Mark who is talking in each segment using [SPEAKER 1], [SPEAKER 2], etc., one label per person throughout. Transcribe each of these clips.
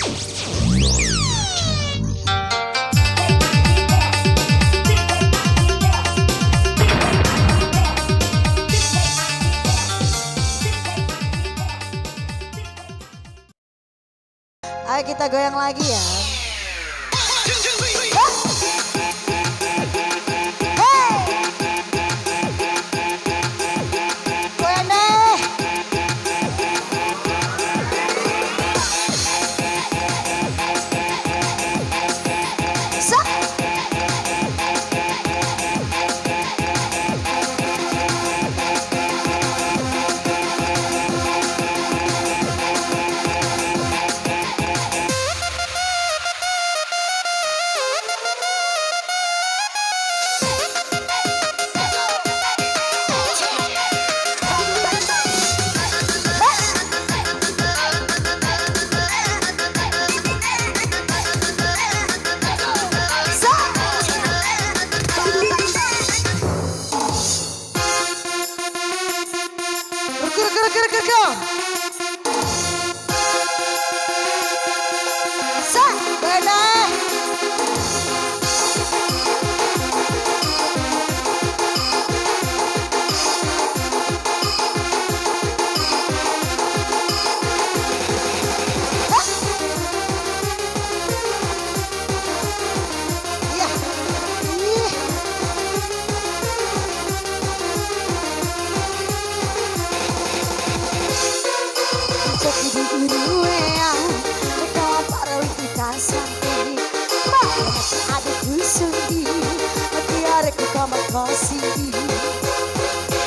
[SPEAKER 1] Ayo kita goyang lagi ya. Goyang deh.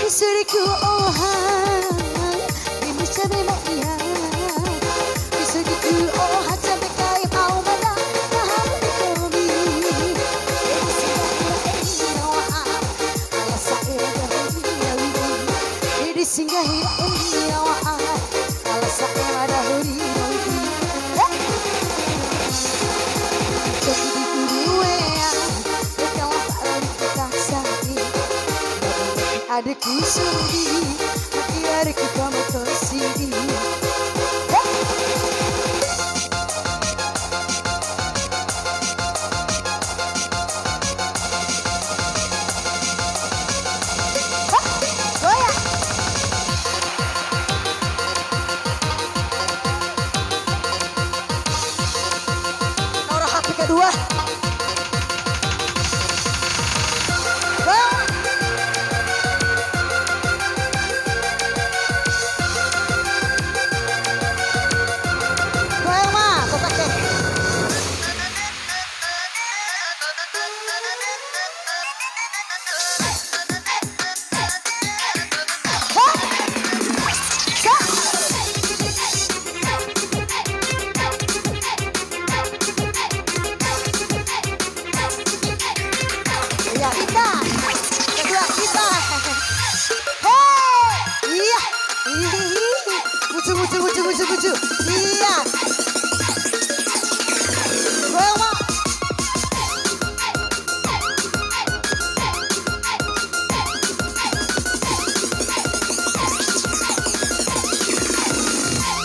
[SPEAKER 1] Isuriku ohan, dimusya memang iya. Isuriku ohan sampai kaya mau mana tahan ekonomi. Di singgahi awaan, ala saya ada huri huri. Jadi di dunia, berkawan para kita sakit. Adikku sendiri, hati adikku kamu tersidi. Nora hati kedua. Bucu. Iya. Goyang mak.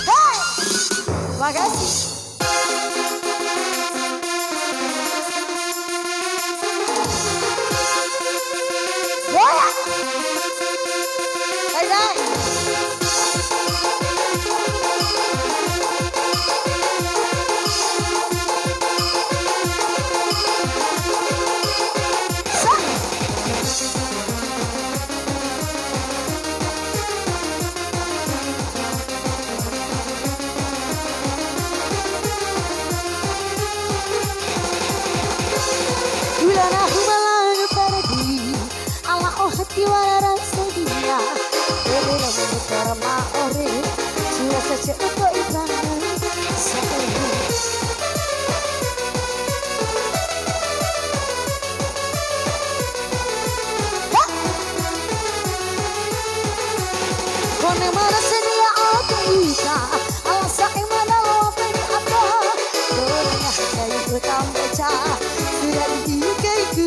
[SPEAKER 1] Hey. Makasih. Goyang. Hey. Ulana humalan paradi ala ohati wala sedia bebe la mutara ma ore suya sace uto ibaran sae kone mara sedia apa ita ala sae mana lo peni apa doranya kayu utam baca sudah diikai ku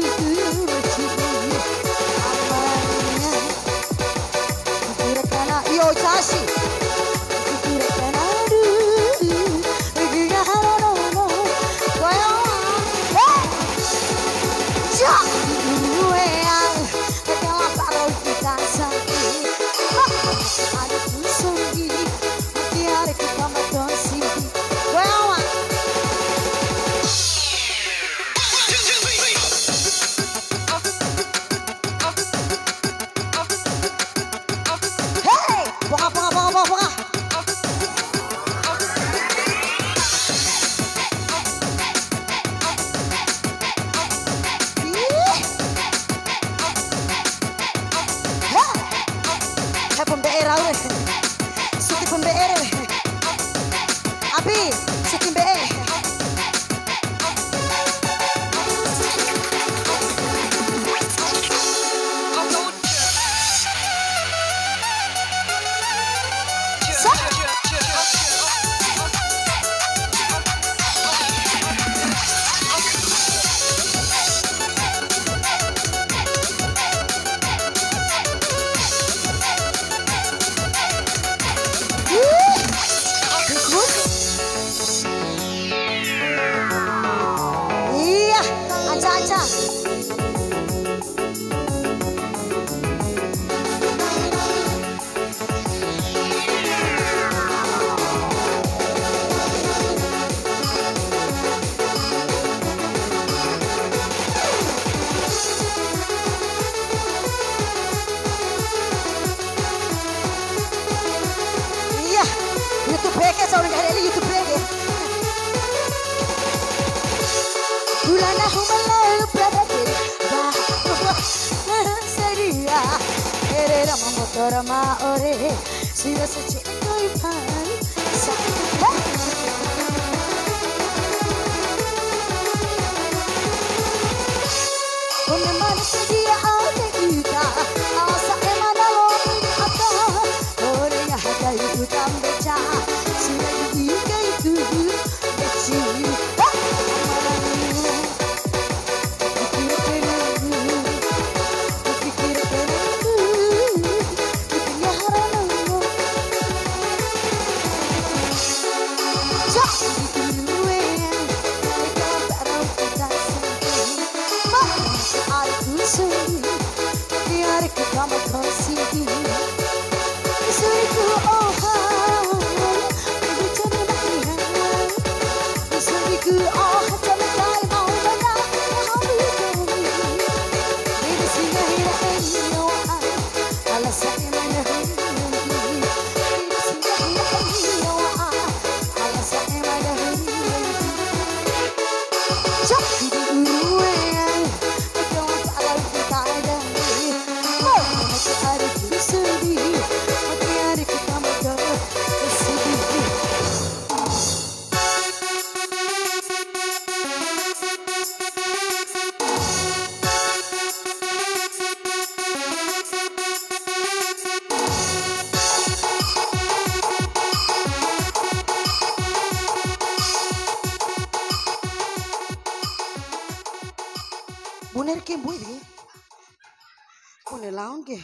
[SPEAKER 1] Yo Chashi, Papi, Sikimbe. YouTube break seorang hari ini YouTube break. Bulan aku melalu berakhir, bah seria. Era motor ma ore, sudah sejak toipan. Kau mana sedia ada kita, asa emana lo ada. Orangnya ada itu tambeca, sudah diikat itu kecil. Buner ke boy deh, buner laung ke,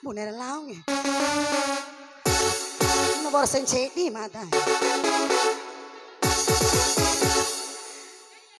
[SPEAKER 1] buner laung ke, nomor senjata mata.